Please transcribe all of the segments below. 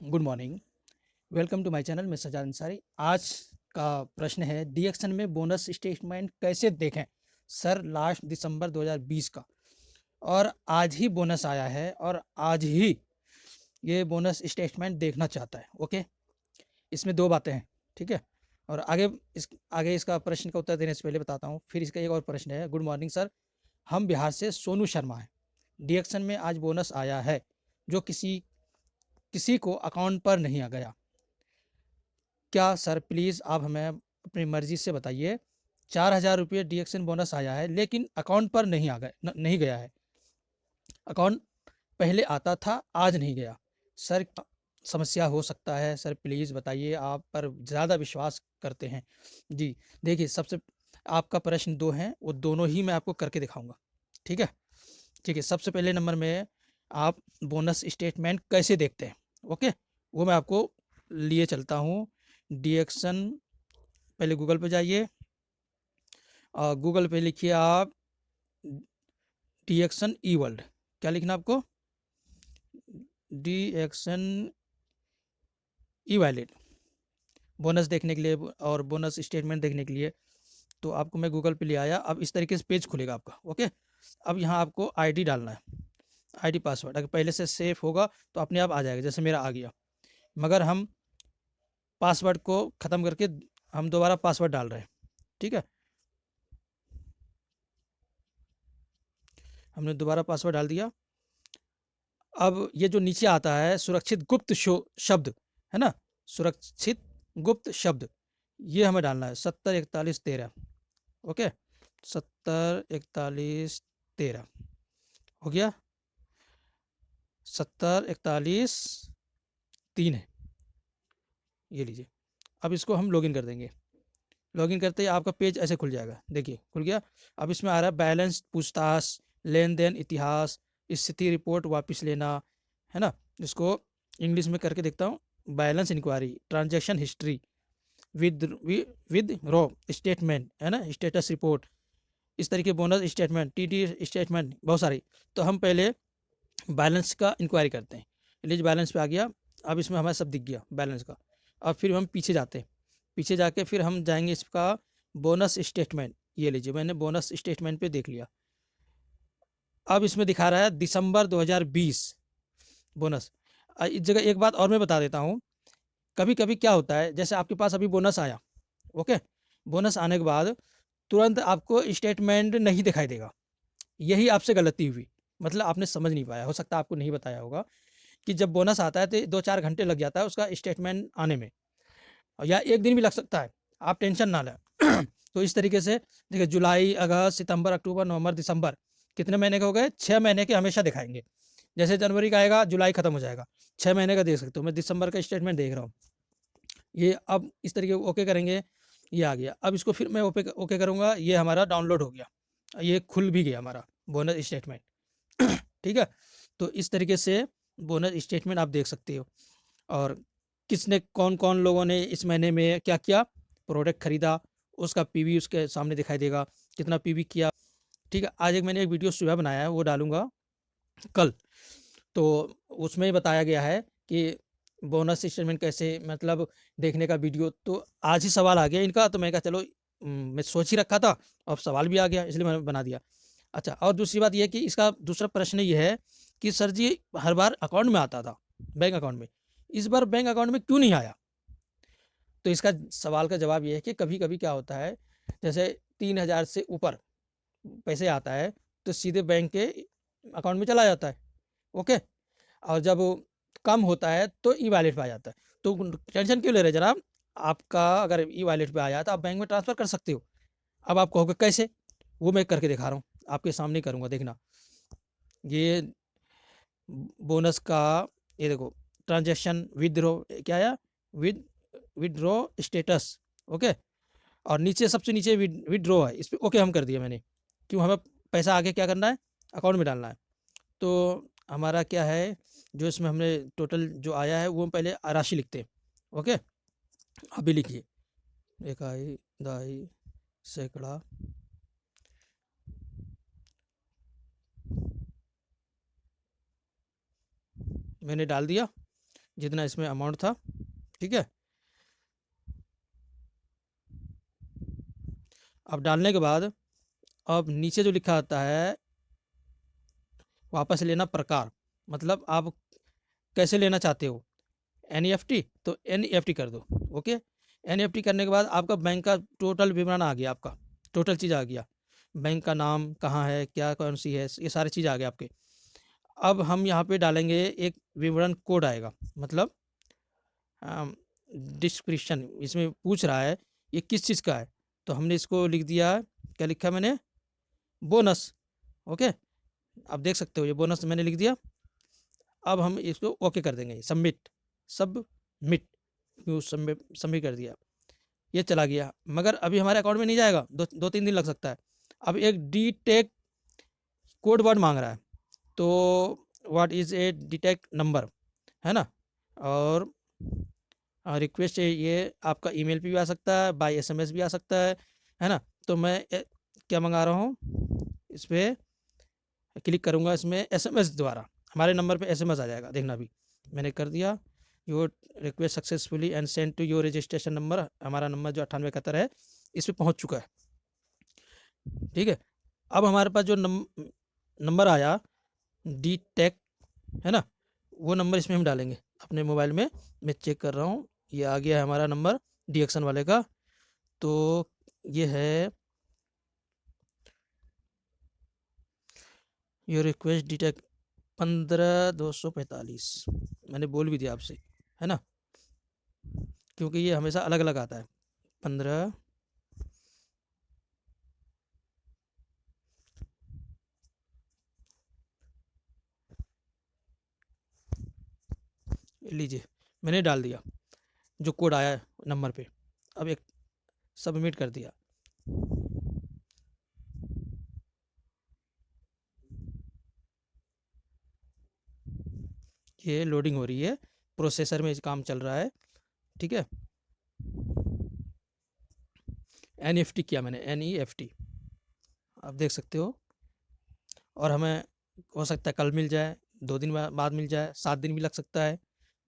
Good morning. Welcome to my channel. मैं सजाद अंसारी। आज का प्रश्न है, डीएक्शन में बोनस स्टेटमेंट कैसे देखें। सर, लास्ट दिसंबर 2020 का और आज ही बोनस आया है और आज ही ये बोनस स्टेटमेंट देखना चाहता है। ओके, इसमें दो बातें हैं, ठीक है। और आगे इसका प्रश्न का उत्तर देने से पहले बताता हूँ। फिर इसका एक और प्रश्न है। गुड मॉर्निंग सर, हम बिहार से सोनू शर्मा हैं। डीएक्शन में आज बोनस आया है जो किसी किसी को अकाउंट पर नहीं आ गया। क्या सर प्लीज़ आप हमें अपनी मर्ज़ी से बताइए। 4,000 रुपये डीएक्शन बोनस आया है लेकिन अकाउंट पर नहीं गया है। अकाउंट पहले आता था, आज नहीं गया। सर, क्या समस्या हो सकता है? सर प्लीज़ बताइए, आप पर ज़्यादा विश्वास करते हैं। जी, देखिए, सबसे आपका प्रश्न दो हैं, वो दोनों ही मैं आपको करके दिखाऊंगा। ठीक है, ठीक है। सबसे पहले नंबर में आप बोनस स्टेटमेंट कैसे देखते हैं, ओके, वो मैं आपको लिए चलता हूँ। डीएक्शन, पहले गूगल पे जाइए और गूगल पे लिखिए आप डीएक्शन ई वर्ल्ड। क्या लिखना आपको? डीएक्शन ई वैलिड। बोनस देखने के लिए और बोनस स्टेटमेंट देखने के लिए तो आपको मैं गूगल पे ले आया। अब इस तरीके से पेज खुलेगा आपका। ओके, अब यहाँ आपको आईडी डालना है, आईडी पासवर्ड। अगर पहले से सेफ होगा तो अपने आप आ जाएगा, जैसे मेरा आ गया। मगर हम पासवर्ड को ख़त्म करके हम दोबारा पासवर्ड डाल रहे हैं। ठीक है, हमने दोबारा पासवर्ड डाल दिया। अब ये जो नीचे आता है सुरक्षित गुप्त शब्द, है ना, सुरक्षित गुप्त शब्द, ये हमें डालना है 70 41 13। ओके, 70 41 13 हो गया। 70 41 3 है, ये लीजिए। अब इसको हम लॉगिन कर देंगे। लॉगिन करते ही आपका पेज ऐसे खुल जाएगा। देखिए, खुल गया। अब इसमें आ रहा है बैलेंस, पूछताछ, लेन देन इतिहास, स्थिति रिपोर्ट वापस लेना, है ना। इसको इंग्लिश में करके देखता हूँ। Balance inquiry, transaction history, with with row statement, है ना, स्टेटस रिपोर्ट, इस तरीके बोनस स्टेटमेंट, टीटी स्टेटमेंट, बहुत सारी। तो हम पहले बैलेंस का इंक्वायरी करते हैं। लीजिए, बैलेंस पे आ गया। अब इसमें हमारा सब दिख गया बैलेंस का। अब फिर हम पीछे जाते हैं। पीछे जाके फिर हम जाएंगे इसका बोनस स्टेटमेंट। ये लीजिए, मैंने बोनस स्टेटमेंट पे देख लिया। अब इसमें दिखा रहा है दिसंबर 2020 बोनस। इस जगह एक बात और मैं बता देता हूँ। कभी कभी क्या होता है, जैसे आपके पास अभी बोनस आया, ओके, बोनस आने के बाद तुरंत आपको स्टेटमेंट नहीं दिखाई देगा। यही आपसे गलती हुई, मतलब आपने समझ नहीं पाया, हो सकता है आपको नहीं बताया होगा कि जब बोनस आता है तो 2 4 घंटे लग जाता है उसका स्टेटमेंट आने में, या एक दिन भी लग सकता है। आप टेंशन ना लें। तो इस तरीके से देखिए, जुलाई, अगस्त, सितंबर, अक्टूबर, नवंबर, दिसंबर, कितने महीने के हो गए? 6 महीने के हमेशा दिखाएंगे। जैसे जनवरी का आएगा, जुलाई खत्म हो जाएगा, 6 महीने का देख सकते हो। मैं दिसंबर का स्टेटमेंट देख रहा हूँ। ये अब इस तरीके ओके करेंगे, ये आ गया। अब इसको फिर मैं ओके ओके करूँगा, ये हमारा डाउनलोड हो गया, ये खुल भी गया हमारा बोनस स्टेटमेंट। ठीक है, तो इस तरीके से बोनस स्टेटमेंट आप देख सकते हो। और किसने, कौन कौन लोगों ने इस महीने में क्या क्या प्रोडक्ट खरीदा, उसका पीवी उसके सामने दिखाई देगा, कितना पीवी किया। ठीक है, आज मैंने एक वीडियो सुबह बनाया है, वो डालूंगा कल। तो उसमें बताया गया है कि बोनस स्टेटमेंट कैसे, मतलब देखने का वीडियो। तो आज ही सवाल आ गया इनका, तो मैं कहा चलो, मैं सोच ही रखा था, अब सवाल भी आ गया इसलिए मैंने बना दिया। अच्छा, और दूसरी बात यह है कि इसका दूसरा प्रश्न ये है कि सर जी, हर बार अकाउंट में आता था, बैंक अकाउंट में, इस बार बैंक अकाउंट में क्यों नहीं आया? तो इसका सवाल का जवाब ये है कि कभी कभी क्या होता है, जैसे 3,000 से ऊपर पैसे आता है तो सीधे बैंक के अकाउंट में चला जाता है। ओके, और जब कम होता है तो ई वॉलेट पे आ जाता है। तो टेंशन क्यों ले रहे जनाब? आपका अगर ई वॉलेट पे आ जाता है, आप बैंक में ट्रांसफ़र कर सकते हो। अब आप कहोगे कैसे, वो मैं करके दिखा रहा हूँ, आपके सामने ही करूँगा, देखना। ये बोनस का, ये देखो, ट्रांजेक्शन विदड्रॉ, क्या आया, विद विदड्रॉ स्टेटस। ओके, और नीचे सबसे नीचे विदड्रॉ है, इस पर ओके हम कर दिया मैंने। क्यों, हमें पैसा आगे क्या करना है, अकाउंट में डालना है। तो हमारा क्या है, जो इसमें हमने टोटल जो आया है वो हम पहले राशि लिखते हैं। ओके, अभी लिखिए, इकाई, दहाई, सैकड़ा, मैंने डाल दिया। जितना इसमें अमाउंट था। ठीक है, अब डालने के बाद अब नीचे जो लिखा आता है वापस लेना प्रकार, मतलब आप कैसे लेना चाहते हो, एनईएफटी, तो एनईएफटी कर दो। ओके, एनईएफटी करने के बाद आपका बैंक का टोटल विवरण आ गया, आपका टोटल चीज़ आ गया, बैंक का नाम कहाँ है, क्या कौन सी है, ये सारी चीज़ आ गया आपके। अब हम यहाँ पे डालेंगे एक विवरण कोड आएगा, मतलब डिस्क्रिप्शन, इसमें पूछ रहा है ये किस चीज़ का है, तो हमने इसको लिख दिया, क्या लिखा मैंने, बोनस। ओके, आप देख सकते हो ये बोनस मैंने लिख दिया। अब हम इसको ओके कर देंगे, सबमिट, सबमिट, सबमिट सबमिट कर दिया, ये चला गया। मगर अभी हमारे अकाउंट में नहीं जाएगा, दो तीन दिन लग सकता है। अब एक डी टेक कोड वर्ड मांग रहा है, तो what is a detect number, है ना, और रिक्वेस्ट ये आपका ईमेल पे भी आ सकता है, बाय एसएमएस भी आ सकता है ना। तो मैं क्या मंगा रहा हूँ, इस पर क्लिक करूँगा, इसमें एसएमएस द्वारा हमारे नंबर पे एसएमएस आ जाएगा, देखना भी मैंने कर दिया, your request successfully and send to your registration number, हमारा नंबर जो 9871 है इस पर पहुँच चुका है। ठीक है, अब हमारे पास जो नंबर आया डी टेक, है ना, वो नंबर इसमें हम डालेंगे अपने मोबाइल में। मैं चेक कर रहा हूँ, ये आ गया है हमारा नंबर डी एक्शन वाले का, तो ये है योर रिक्वेस्ट डिटेक्ट 15,245, मैंने बोल भी दिया आपसे, है ना, क्योंकि ये हमेशा अलग अलग आता है। 15, लीजिए मैंने डाल दिया जो कोड आया है नंबर पे, अब एक सबमिट कर दिया। ये लोडिंग हो रही है, प्रोसेसर में काम चल रहा है। ठीक है, एनईएफटी किया मैंने, एनईएफटी, आप देख सकते हो। और हमें हो सकता है कल मिल जाए, 2 दिन बाद मिल जाए, 7 दिन भी लग सकता है,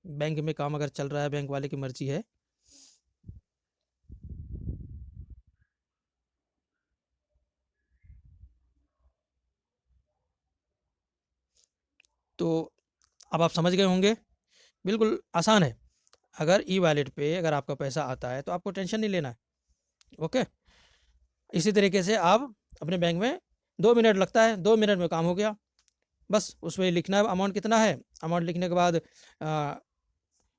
बैंक में काम अगर चल रहा है, बैंक वाले की मर्जी है। तो अब आप समझ गए होंगे, बिल्कुल आसान है। अगर ई वॉलेट पे अगर आपका पैसा आता है तो आपको टेंशन नहीं लेना है। ओके, इसी तरीके से आप अपने बैंक में 2 मिनट लगता है, 2 मिनट में काम हो गया। बस उसमें लिखना है अमाउंट कितना है, अमाउंट लिखने के बाद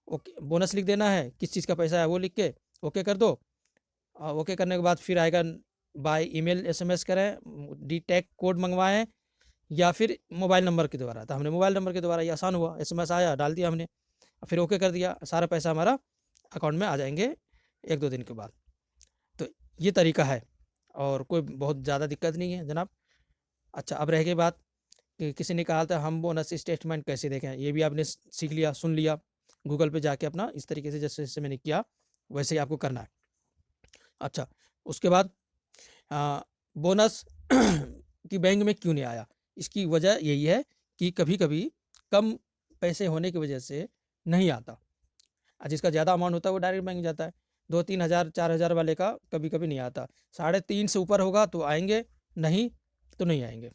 ओके बोनस लिख देना है, किस चीज़ का पैसा है वो लिख के ओके कर दो। ओके करने के बाद फिर आएगा बाय ईमेल एसएमएस करें, डी टैग कोड मंगवाएं, या फिर मोबाइल नंबर के द्वारा, तो हमने मोबाइल नंबर के द्वारा, ये आसान हुआ, एसएमएस आया डाल दिया हमने, फिर ओके कर दिया, सारा पैसा हमारा अकाउंट में आ जाएंगे 1-2 दिन के बाद। तो ये तरीका है, और कोई बहुत ज़्यादा दिक्कत नहीं है जनाब। अच्छा, अब रह गई बात कि किसी ने कहा था हम बोनस स्टेटमेंट कैसे देखें, ये भी आपने सीख लिया, सुन लिया, गूगल पे जाके अपना इस तरीके से जैसे जैसे मैंने किया वैसे ही आपको करना है। अच्छा, उसके बाद बोनस कि बैंक में क्यों नहीं आया, इसकी वजह यही है कि कभी कभी कम पैसे होने की वजह से नहीं आता, और जिसका ज़्यादा अमाउंट होता है वो डायरेक्ट बैंक जाता है। 2-3 हज़ार 4 हज़ार वाले का कभी कभी नहीं आता, 3.5 से ऊपर होगा तो आएंगे, नहीं तो नहीं आएंगे।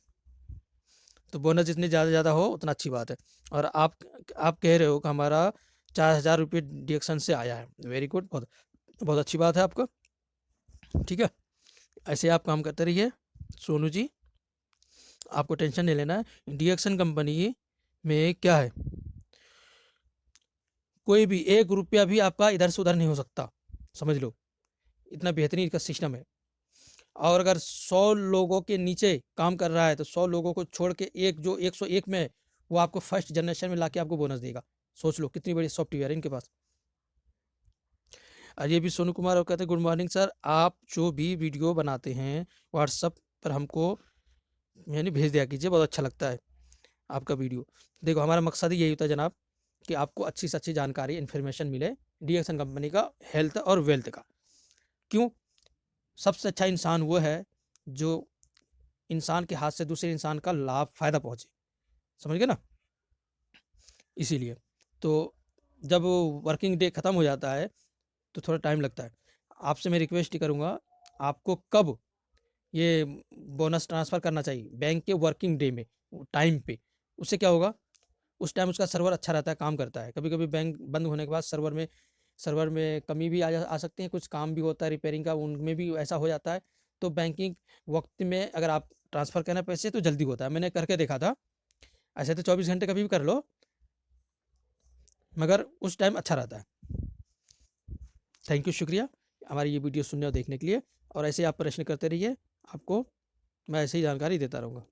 तो बोनस जितनी ज़्यादा ज़्यादा हो उतना अच्छी बात है। और आप कह रहे हो कि हमारा 4,000 रुपये डिडक्शन से आया है, वेरी गुड, बहुत बहुत अच्छी बात है आपका। ठीक है, ऐसे आप काम करते रहिए सोनू जी, आपको टेंशन नहीं लेना है। डिडक्शन कंपनी में क्या है, कोई भी 1 रुपया भी आपका इधर से उधर नहीं हो सकता, समझ लो, इतना बेहतरीन इसका सिस्टम है। और अगर 100 लोगों के नीचे काम कर रहा है तो 100 लोगों को छोड़ के एक जो 101 में है, वो आपको फर्स्ट जनरेशन में लाके आपको बोनस देगा। सोच लो कितनी बड़ी सॉफ्टवेयर है इनके पास। और ये भी सोनू कुमार और कहते हैं गुड मॉर्निंग सर, आप जो भी वीडियो बनाते हैं व्हाट्सअप पर हमको यानी भेज दिया कीजिए, बहुत अच्छा लगता है आपका वीडियो। देखो हमारा मकसद ही यही होता है जनाब, कि आपको अच्छी से अच्छी जानकारी इन्फॉर्मेशन मिले डीएक्सन कंपनी का हेल्थ और वेल्थ का। क्यों, सबसे अच्छा इंसान वो है जो इंसान के हाथ से दूसरे इंसान का लाभ फायदा पहुंचे, समझ गए ना, इसीलिए। तो जब वर्किंग डे ख़त्म हो जाता है तो थोड़ा टाइम लगता है। आपसे मैं रिक्वेस्ट ही करूँगा, आपको कब ये बोनस ट्रांसफ़र करना चाहिए, बैंक के वर्किंग डे में, टाइम पे। उससे क्या होगा, उस टाइम उसका सर्वर अच्छा रहता है, काम करता है। कभी-कभी बैंक बंद होने के बाद सर्वर में कमी भी आ सकती है, कुछ काम भी होता है रिपेयरिंग का, उनमें भी ऐसा हो जाता है। तो बैंकिंग वक़्त में अगर आप ट्रांसफ़र करना पैसे तो जल्दी होता है, मैंने करके देखा था। ऐसे तो 24 घंटे कभी भी कर लो, मगर उस टाइम अच्छा रहता है। थैंक यू, शुक्रिया हमारी ये वीडियो सुनने और देखने के लिए, और ऐसे ही आप प्रश्न करते रहिए, आपको मैं ऐसे ही जानकारी देता रहूँगा।